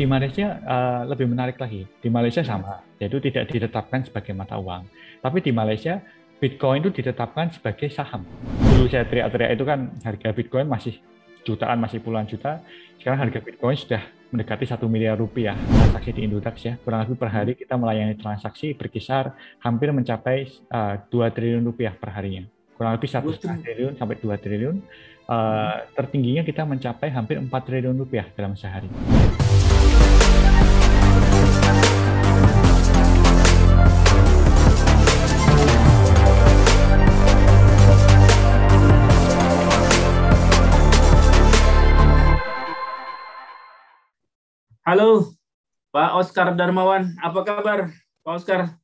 di Malaysia lebih menarik lagi. Di Malaysia sama, yaitu tidak ditetapkan sebagai mata uang. Tapi di Malaysia Bitcoin itu ditetapkan sebagai saham. Dulu saya teriak-teriak itu kan harga Bitcoin masih jutaan, masih puluhan juta. Sekarang harga Bitcoin sudah mendekati 1 miliar rupiah transaksi di Indodax ya. Kurang lebih per hari kita melayani transaksi berkisar hampir mencapai 2 triliun rupiah per harinya. Kurang lebih 1,5 triliun sampai 2 triliun. Tertingginya kita mencapai hampir 4 triliun rupiah dalam sehari. Halo, Pak Oskar Darmawan. Apa kabar, Pak Oskar?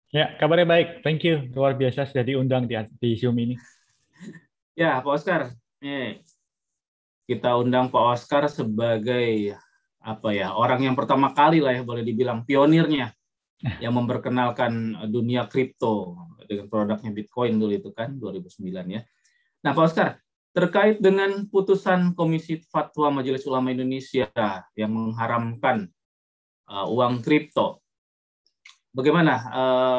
Ya, kabarnya baik. Thank you. Luar biasa sudah diundang di Zoom ini. Ya, Pak Oskar. Kita undang Pak Oskar sebagai orang yang pertama kali lah ya, boleh dibilang pionirnya yang memperkenalkan dunia kripto dengan produknya Bitcoin dulu itu kan 2009 ya. Nah, Pak Oskar, terkait dengan putusan Komisi Fatwa Majelis Ulama Indonesia yang mengharamkan uang kripto, bagaimana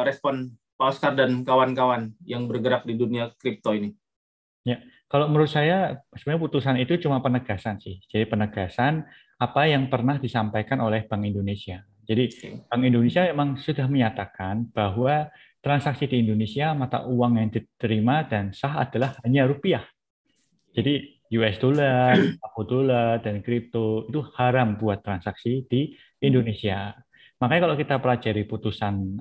respon Pak Oskar dan kawan-kawan yang bergerak di dunia kripto ini? Ya, kalau menurut saya sebenarnya putusan itu cuma penegasan sih. Jadi penegasan apa yang pernah disampaikan oleh Bank Indonesia. Jadi Bank Indonesia memang sudah menyatakan bahwa transaksi di Indonesia mata uang yang diterima dan sah adalah hanya rupiah. Jadi US dollar, Singapore dollar, dan kripto itu haram buat transaksi di Indonesia. Makanya kalau kita pelajari putusan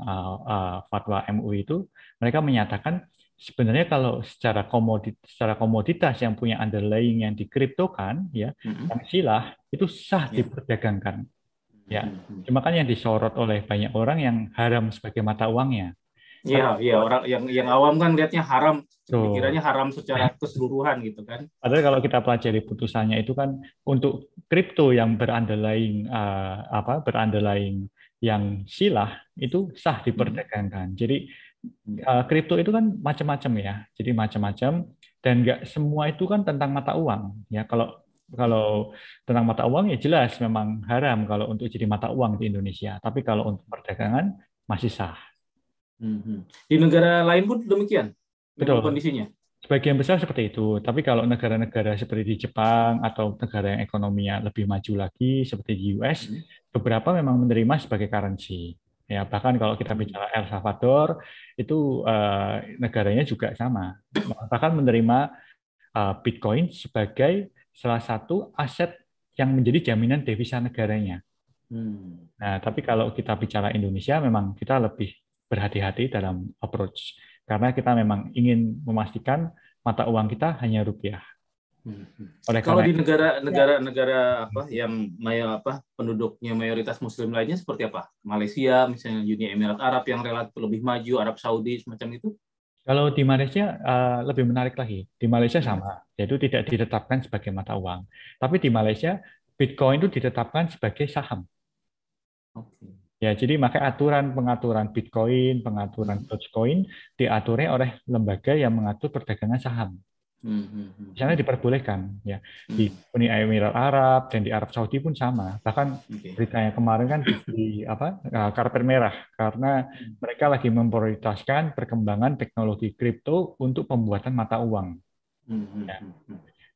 fatwa MUI itu, mereka menyatakan sebenarnya kalau secara komoditas yang punya underlying yang dikriptokan, ya, yang silah itu sah diperdagangkan. Ya, cuma kan yang disorot oleh banyak orang yang haram sebagai mata uangnya. Iya, orang yang awam kan lihatnya haram, Tuh. pikirannya haram secara keseluruhan gitu kan. Padahal kalau kita pelajari putusannya itu kan untuk kripto yang berunderlying yang silah itu sah diperdagangkan. Jadi kripto itu kan macam-macam ya. Jadi macam-macam dan nggak semua itu kan tentang mata uang ya. Kalau tentang mata uang ya jelas memang haram kalau untuk jadi mata uang di Indonesia. Tapi kalau untuk perdagangan masih sah. Di negara lain pun demikian memang Betul. kondisinya. Sebagian besar seperti itu, tapi kalau negara-negara seperti di Jepang atau negara yang ekonominya lebih maju lagi seperti di US, beberapa memang menerima sebagai currency. Ya, bahkan kalau kita bicara El Salvador, itu negaranya juga sama. Bahkan menerima Bitcoin sebagai salah satu aset yang menjadi jaminan devisa negaranya. Nah, tapi kalau kita bicara Indonesia, memang kita lebih berhati-hati dalam approach karena kita memang ingin memastikan mata uang kita hanya rupiah. Oleh Kalau karena di itu, negara-negara yang penduduknya mayoritas Muslim lainnya seperti apa? Malaysia, misalnya Uni Emirat Arab yang relatif lebih maju, Arab Saudi semacam itu? kalau di Malaysia lebih menarik lagi. Di Malaysia sama, yaitu tidak ditetapkan sebagai mata uang. Tapi di Malaysia, Bitcoin itu ditetapkan sebagai saham. Ya, jadi makanya pengaturan Bitcoin, pengaturan Dogecoin diaturnya oleh lembaga yang mengatur perdagangan saham. Di sana diperbolehkan, ya. Di Uni Emirat Arab dan di Arab Saudi pun sama. Bahkan beritanya kemarin kan karpet merah karena mereka lagi memprioritaskan perkembangan teknologi kripto untuk pembuatan mata uang. Ya.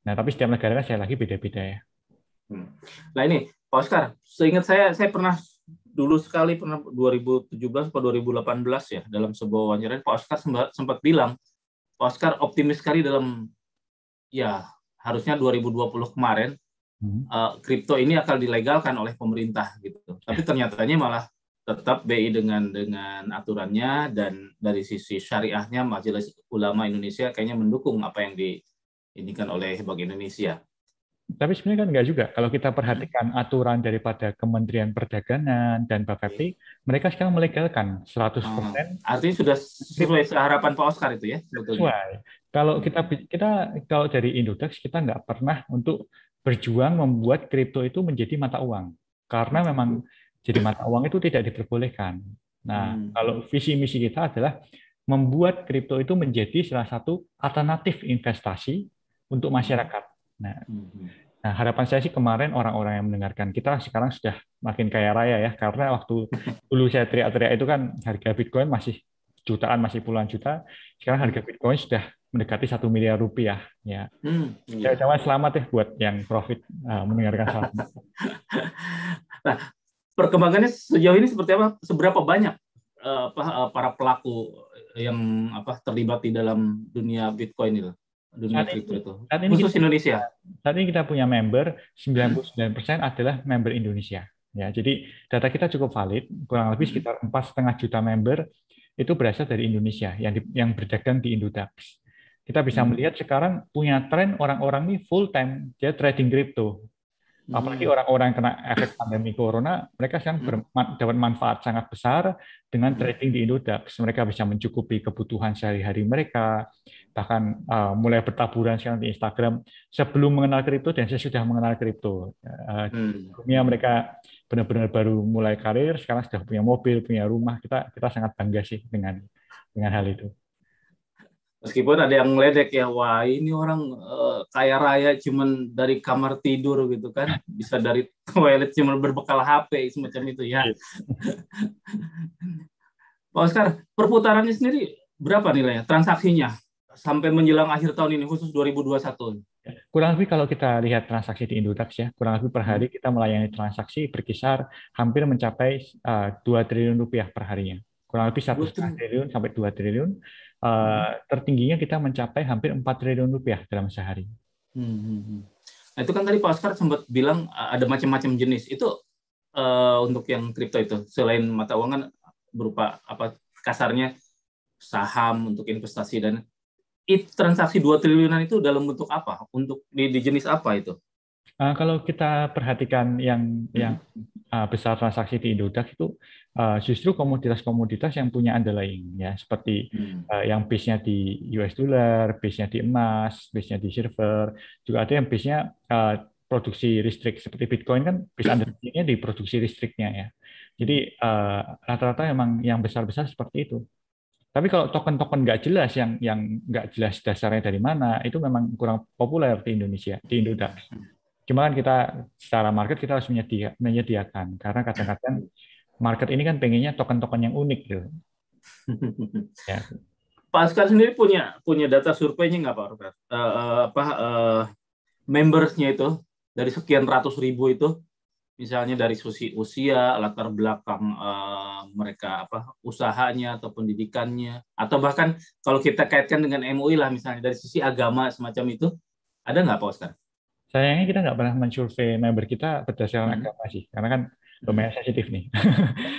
Nah, tapi setiap negara kan saya lagi beda-beda ya. Nah ini, Pak Oskar, seingat saya pernah dulu sekali 2017 atau 2018 ya dalam sebuah wawancara Pak Oskar sempat bilang Pak Oskar optimis sekali dalam harusnya 2020 kemarin kripto ini akan dilegalkan oleh pemerintah gitu. Tapi ternyatanya malah tetap BI dengan aturannya dan dari sisi syariahnya Majelis Ulama Indonesia kayaknya mendukung apa yang diinginkan oleh Bank Indonesia. Tapi sebenarnya kan enggak juga. Kalau kita perhatikan aturan daripada Kementerian Perdagangan dan Bapepti, mereka sekarang melegalkan 100%. Artinya sudah sesuai harapan Pak Oskar itu ya, sebetulnya. Sesuai. Kalau kalau dari Indodax kita nggak pernah untuk berjuang membuat kripto itu menjadi mata uang. Karena memang jadi mata uang itu tidak diperbolehkan. Nah, kalau visi misi kita adalah membuat kripto itu menjadi salah satu alternatif investasi untuk masyarakat. Nah, Nah, harapan saya sih kemarin orang-orang yang mendengarkan kita sekarang sudah makin kaya raya ya, karena waktu dulu saya teriak-teriak itu kan harga Bitcoin masih jutaan, masih puluhan juta. Sekarang harga Bitcoin sudah mendekati 1 miliar rupiah. Ya, saya Iya. ucapkan selamat ya buat yang profit mendengarkan salam. Nah, perkembangannya sejauh ini seperti apa? Seberapa banyak para pelaku yang terlibat di dalam dunia Bitcoin itu, dunia Saat kripto ini, itu, saat ini khusus kita Indonesia? Saat ini kita punya member 99% adalah member Indonesia. Ya, jadi data kita cukup valid, kurang lebih sekitar 4,5 juta member itu berasal dari Indonesia yang berdagang di Indodax. Kita bisa melihat sekarang punya tren orang-orang ini full time dia trading crypto. Apalagi orang-orang yang kena efek pandemi corona, mereka sekarang dapat manfaat sangat besar dengan trading di Indodax. Mereka bisa mencukupi kebutuhan sehari-hari mereka, bahkan mulai bertaburan sekarang di Instagram sebelum mengenal kripto dan sesudah mengenal kripto. Sebelumnya mereka benar-benar baru mulai karir, sekarang sudah punya mobil, punya rumah. Kita sangat bangga sih dengan hal itu. Meskipun ada yang meledek ya, wah ini orang kaya raya cuman dari kamar tidur gitu kan, bisa dari toilet cuma berbekal HP semacam itu ya. Pak Oscar, perputarannya sendiri berapa nilainya, transaksinya sampai menjelang akhir tahun ini khusus 2021? Kurang lebih kalau kita lihat transaksi di Indodax ya, kurang lebih per hari kita melayani transaksi berkisar hampir mencapai 2 triliun rupiah per harinya. Kurang lebih 1,5 triliun sampai 2 triliun. Tertingginya kita mencapai hampir 4 triliun rupiah dalam sehari. Nah, itu kan tadi Pak Oscar sempat bilang ada macam-macam jenis. Itu untuk yang kripto itu, selain mata uang kan berupa apa kasarnya saham untuk investasi, dan transaksi 2 triliunan itu dalam bentuk apa? Untuk di jenis apa itu? Kalau kita perhatikan yang besar transaksi di Indodax itu justru komoditas-komoditas yang punya underlying ya, seperti yang base-nya di US dollar, base-nya di emas, base-nya di silver, juga ada yang base-nya produksi listrik seperti Bitcoin kan base underlying-nya di produksi listriknya ya. Jadi rata-rata memang yang besar-besar seperti itu. Tapi kalau token-token nggak jelas yang nggak jelas dasarnya dari mana, itu memang kurang populer di Indonesia, di Indodax. Cuma kan kita secara market kita harus menyediakan karena kadang-kadang market ini kan pengennya token-token yang unik gitu. Ya. Pak Askar sendiri punya data surveinya nggak Pak Robert? Membersnya itu dari sekian ratus ribu itu, misalnya dari sisi usia, latar belakang mereka usahanya atau pendidikannya, atau bahkan kalau kita kaitkan dengan MUI lah misalnya dari sisi agama semacam itu, ada nggak Pak Oscar? Sayangnya kita nggak pernah mensurvei member kita berdasarkan agama sih, karena kan lumayan sensitif nih.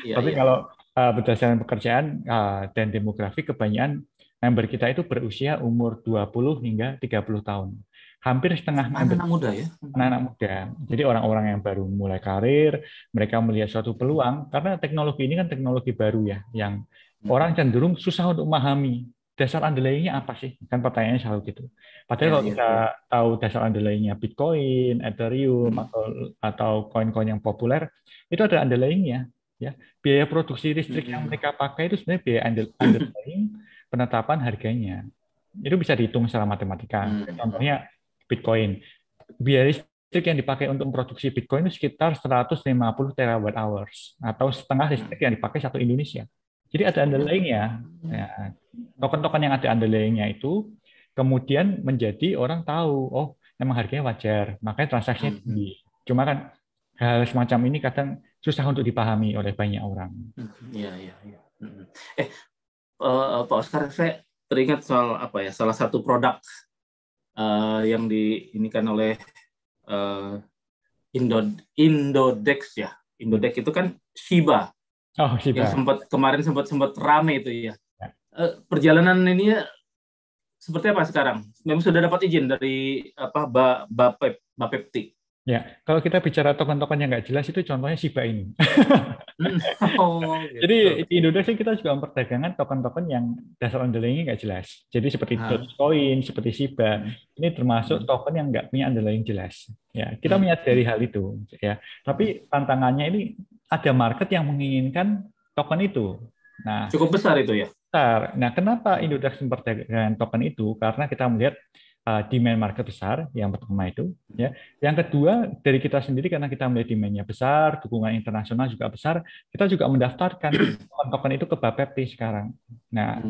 Iya, Tapi iya. kalau berdasarkan pekerjaan dan demografi, kebanyakan member kita itu berusia umur 20 hingga 30 tahun. Hampir setengah member Anak-anak muda ya? anak-anak muda. Jadi orang-orang yang baru mulai karir, mereka melihat suatu peluang, karena teknologi ini kan teknologi baru ya, yang orang cenderung susah untuk memahami dasar underlying-nya apa sih? Kan pertanyaannya selalu gitu. Padahal Iya, kalau iya, kita iya. tahu dasar underlying-nya Bitcoin, Ethereum, atau koin-koin yang populer, itu ada underlying-nya. Ya, biaya produksi listrik yang mereka pakai itu sebenarnya biaya underlying penetapan harganya. Itu bisa dihitung secara matematika. Contohnya Bitcoin. Biaya listrik yang dipakai untuk memproduksi Bitcoin itu sekitar 150 terawatt hours atau setengah listrik yang dipakai satu Indonesia. Jadi ada underlying-nya. Ya, token-token yang ada underlying-nya itu kemudian menjadi orang tahu, oh memang harganya wajar, makanya transaksinya tinggi. Cuma kan hal semacam ini kadang susah untuk dipahami oleh banyak orang. Iya, iya, iya. Pak Oscar, saya teringat soal salah satu produk yang diinikan oleh Indodex ya. Indodex itu kan Shiba Oh, yang Shiba. kemarin sempat rame itu ya. Perjalanan ini seperti apa sekarang? Memang sudah dapat izin dari Bapepti. Ya, kalau kita bicara token-token yang nggak jelas itu contohnya Shiba ini. Oh, Jadi gitu. di Indonesia kita juga memperdagangkan token-token yang dasar underlying nggak jelas. Jadi seperti Dogecoin, seperti Shiba, ini termasuk token yang nggak punya underlying jelas. Ya, kita menyadari hal itu. Ya, tapi tantangannya ini ada market yang menginginkan token itu. Nah, Cukup besar itu ya. Nah, kenapa Indodax memperdagangkan token itu? Karena kita melihat demand market besar, yang pertama itu. Ya. Yang kedua, dari kita sendiri karena kita melihat demand-nya besar, dukungan internasional juga besar, kita juga mendaftarkan token-token itu ke Bapepti sekarang. Nah,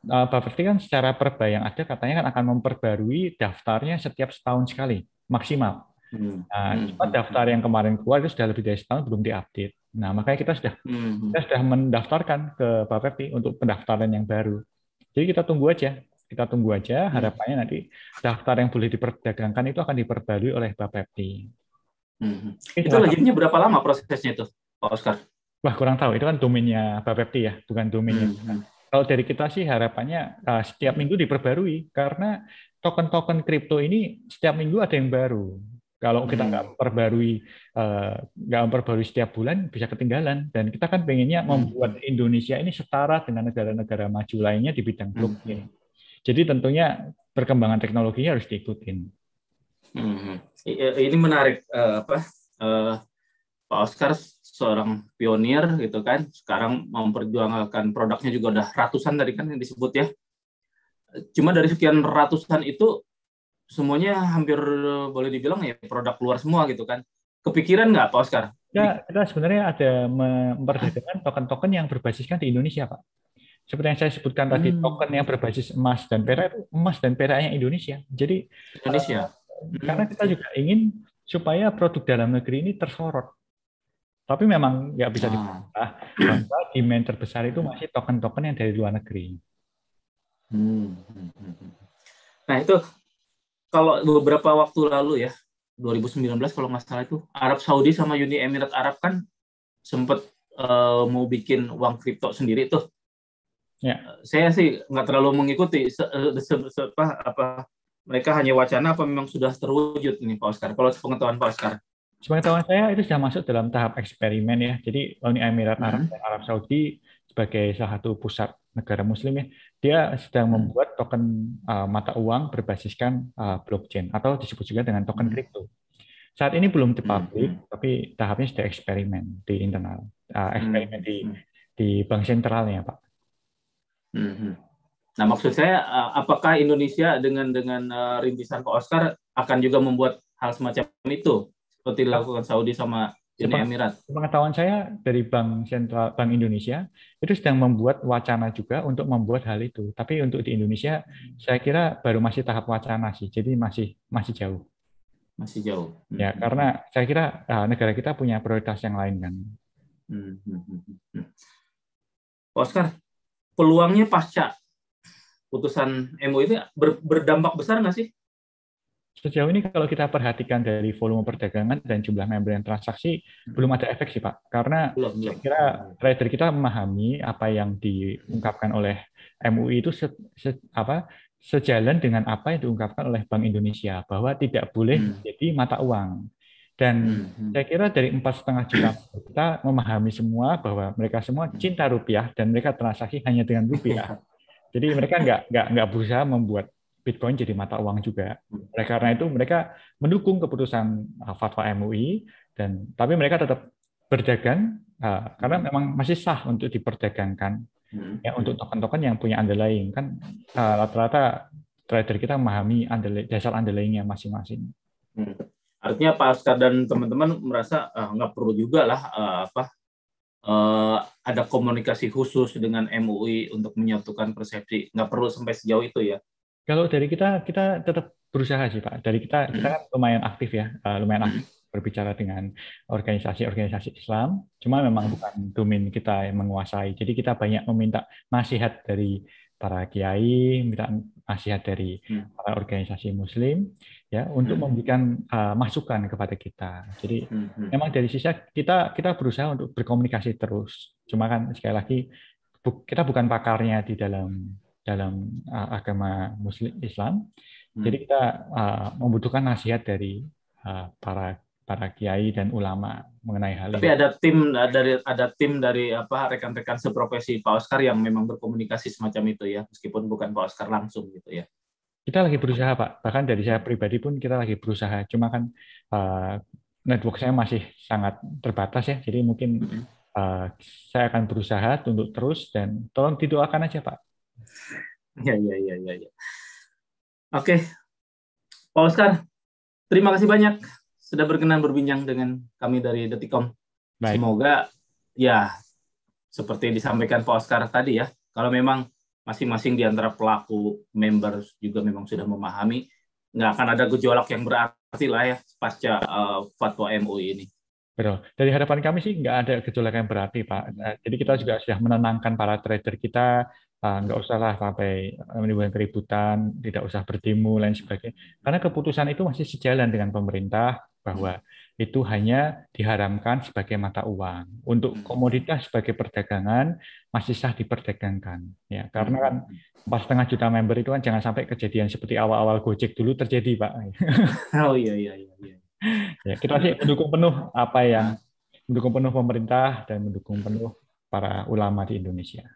Bapepti kan secara perba yang ada katanya kan akan memperbarui daftarnya setiap setahun sekali, maksimal. Nah, cuma daftar yang kemarin keluar itu sudah lebih dari setahun belum diupdate. Nah, makanya kita sudah mendaftarkan ke Bapepti untuk pendaftaran yang baru. Jadi kita tunggu aja. Harapannya nanti daftar yang boleh diperdagangkan itu akan diperbarui oleh Bapepti. Itu legitnya berapa lama prosesnya itu, Pak Oscar? Wah, kurang tahu. Itu kan domainnya Bapepti ya, bukan domainnya. Kalau dari kita sih harapannya setiap minggu diperbarui karena token-token kripto ini setiap minggu ada yang baru. Kalau kita nggak memperbarui setiap bulan bisa ketinggalan. Dan kita kan pengennya membuat Indonesia ini setara dengan negara-negara maju lainnya di bidang blockchain. Jadi tentunya perkembangan teknologinya harus diikutin. Ini menarik, Pak Oscar seorang pionir gitu kan, sekarang memperjuangkan produknya juga udah ratusan tadi kan yang disebut ya. Cuma dari sekian ratusan itu semuanya hampir boleh dibilang ya produk luar semua gitu kan. Kepikiran nggak Pak Oscar? Kita sebenarnya ada memperdagangkan token-token yang berbasiskan di Indonesia, Pak. Seperti yang saya sebutkan tadi, token yang berbasis emas dan perak itu emas dan peraknya Indonesia. Jadi Indonesia. Karena kita juga ingin supaya produk dalam negeri ini tersorot. Tapi memang nggak bisa dibantah bahwa demand terbesar itu masih token-token yang dari luar negeri. Nah itu kalau beberapa waktu lalu ya, 2019 kalau nggak salah itu, Arab Saudi sama Uni Emirat Arab kan sempat mau bikin uang kripto sendiri tuh. Ya. Saya sih nggak terlalu mengikuti mereka hanya wacana apa memang sudah terwujud ini Pak Oscar. Kalau pengetahuan Pak Oscar. Sepengetahuan saya itu sudah masuk dalam tahap eksperimen ya. Jadi Uni Emirat Arab dan Arab Saudi sebagai salah satu pusat negara Muslim ya, dia sedang membuat token mata uang berbasiskan blockchain atau disebut juga dengan token kripto. Saat ini belum dipublik, tapi tahapnya sudah eksperimen di internal, eksperimen di bank sentralnya, Pak. Nah, maksud saya, apakah Indonesia dengan rintisan Pak Oscar akan juga membuat hal semacam itu? Seperti dilakukan Saudi sama Uni Emirat. Pengetahuan saya dari Bank Sentral Bank Indonesia itu sedang membuat wacana juga untuk membuat hal itu. Tapi untuk di Indonesia saya kira baru masih tahap wacana sih. Jadi masih jauh. Masih jauh. Ya, karena saya kira negara kita punya prioritas yang lain kan. Oscar, peluangnya pasca putusan MUI ini berdampak besar nggak sih? Sejauh ini kalau kita perhatikan dari volume perdagangan dan jumlah member yang transaksi, belum ada efek sih Pak. Karena saya kira trader kita memahami apa yang diungkapkan oleh MUI itu sejalan dengan apa yang diungkapkan oleh Bank Indonesia, bahwa tidak boleh jadi mata uang. Dan saya kira dari 4,5 juta kita memahami semua bahwa mereka semua cinta rupiah dan mereka transaksi hanya dengan rupiah. Jadi mereka nggak berusaha membuat Bitcoin jadi mata uang juga. Oleh karena itu mereka mendukung keputusan fatwa MUI tapi mereka tetap berdagang karena memang masih sah untuk diperdagangkan ya untuk token-token yang punya underlying kan rata-rata trader kita memahami dasar underlyingnya masing-masing. Artinya Pak Oscar dan teman-teman merasa nggak perlu juga lah ada komunikasi khusus dengan MUI untuk menyatukan persepsi, nggak perlu sampai sejauh itu ya. Kalau dari kita tetap berusaha sih Pak. Dari kita kan lumayan aktif ya, lumayan aktif berbicara dengan organisasi-organisasi Islam. Cuma memang bukan domain kita yang menguasai. Jadi kita banyak meminta nasihat dari para kiai, minta nasihat dari para organisasi Muslim, ya untuk memberikan masukan kepada kita. Jadi memang dari sisi kita berusaha untuk berkomunikasi terus. Cuma kan sekali lagi kita bukan pakarnya di dalam agama Muslim Islam, jadi kita membutuhkan nasihat dari para kiai dan ulama mengenai hal ini. Tapi ada tim dari rekan-rekan seprofesi Pak Oscar yang memang berkomunikasi semacam itu ya, meskipun bukan Pak Oscar langsung gitu ya. Kita lagi berusaha Pak, bahkan dari saya pribadi pun kita lagi berusaha. Cuma kan network saya masih sangat terbatas ya, jadi mungkin saya akan berusaha untuk terus dan tolong didoakan aja Pak. Ya. Oke, Pak Oscar, terima kasih banyak sudah berkenan berbincang dengan kami dari Detikom. Baik. Semoga ya seperti disampaikan Pak Oscar tadi ya, kalau memang masing-masing di antara pelaku member juga memang sudah memahami, nggak akan ada gejolak yang berarti lah ya pasca fatwa MUI ini. Betul. Dari harapan kami sih nggak ada gejolak yang berarti, Pak. Jadi kita juga sudah menenangkan para trader kita, nggak usahlah sampai menimbulkan keributan, tidak usah berdemo, lain sebagainya. Karena keputusan itu masih sejalan dengan pemerintah bahwa itu hanya diharamkan sebagai mata uang. Untuk komoditas sebagai perdagangan masih sah diperdagangkan. Ya, karena kan 4,5 juta member itu kan jangan sampai kejadian seperti awal-awal Gojek dulu terjadi, Pak. Oh iya iya iya. Iya. Ya, kita sih mendukung penuh mendukung penuh pemerintah dan mendukung penuh para ulama di Indonesia.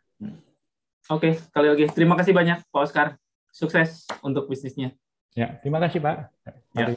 Oke, kali lagi terima kasih banyak Pak Oscar. Sukses untuk bisnisnya. Ya, terima kasih Pak. Ya. Mari.